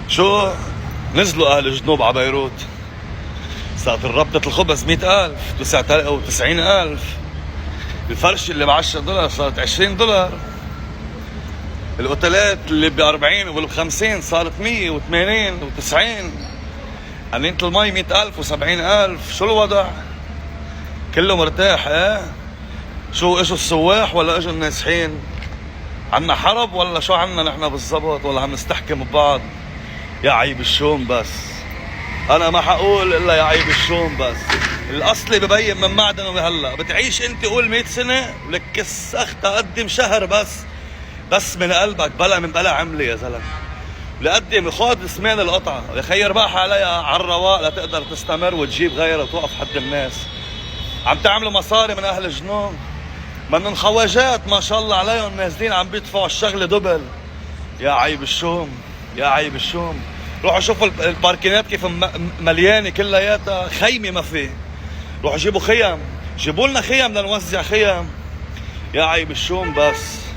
شو نزلوا اهل الجنوب على بيروت، صارت ربطة الخبز 100,000 90,000. الفرش اللي ب 10 دولار صارت 20 دولار. الاوتيلات اللي ب 40 وب 50 صارت 180 و90. قنينة المي 100,000 و70,000. شو الوضع؟ كله مرتاح ايه؟ شو اجوا السواح ولا اجوا النازحين؟ عنا حرب ولا شو عنا نحن بالضبط؟ ولا عم نستحكم ببعض؟ يا عيب الشوم بس. انا ما حقول الا يا عيب الشوم بس. الاصلي ببين من معدنه هلا. بتعيش انت قول 100 سنه ولك كس اختها قدم شهر بس من قلبك بلا من بلا عملي يا زلمه. لقدم خذ ثمن القطعه يا خي، ارباح عليها على الرواق لتقدر تستمر وتجيب غيرها وتوقف حد الناس. عم تعملوا مصاري من اهل الجنون، من خواجات ما شاء الله عليهم نازلين عم بيدفعوا الشغله دبل. يا عيب الشوم، يا عيب الشوم. روحوا شوفوا الباركينات كيف مليانه كلياتها، خيمه ما في. روحوا جيبوا خيم، جيبوا لنا خيم لنوزع خيم. يا عيب الشوم بس.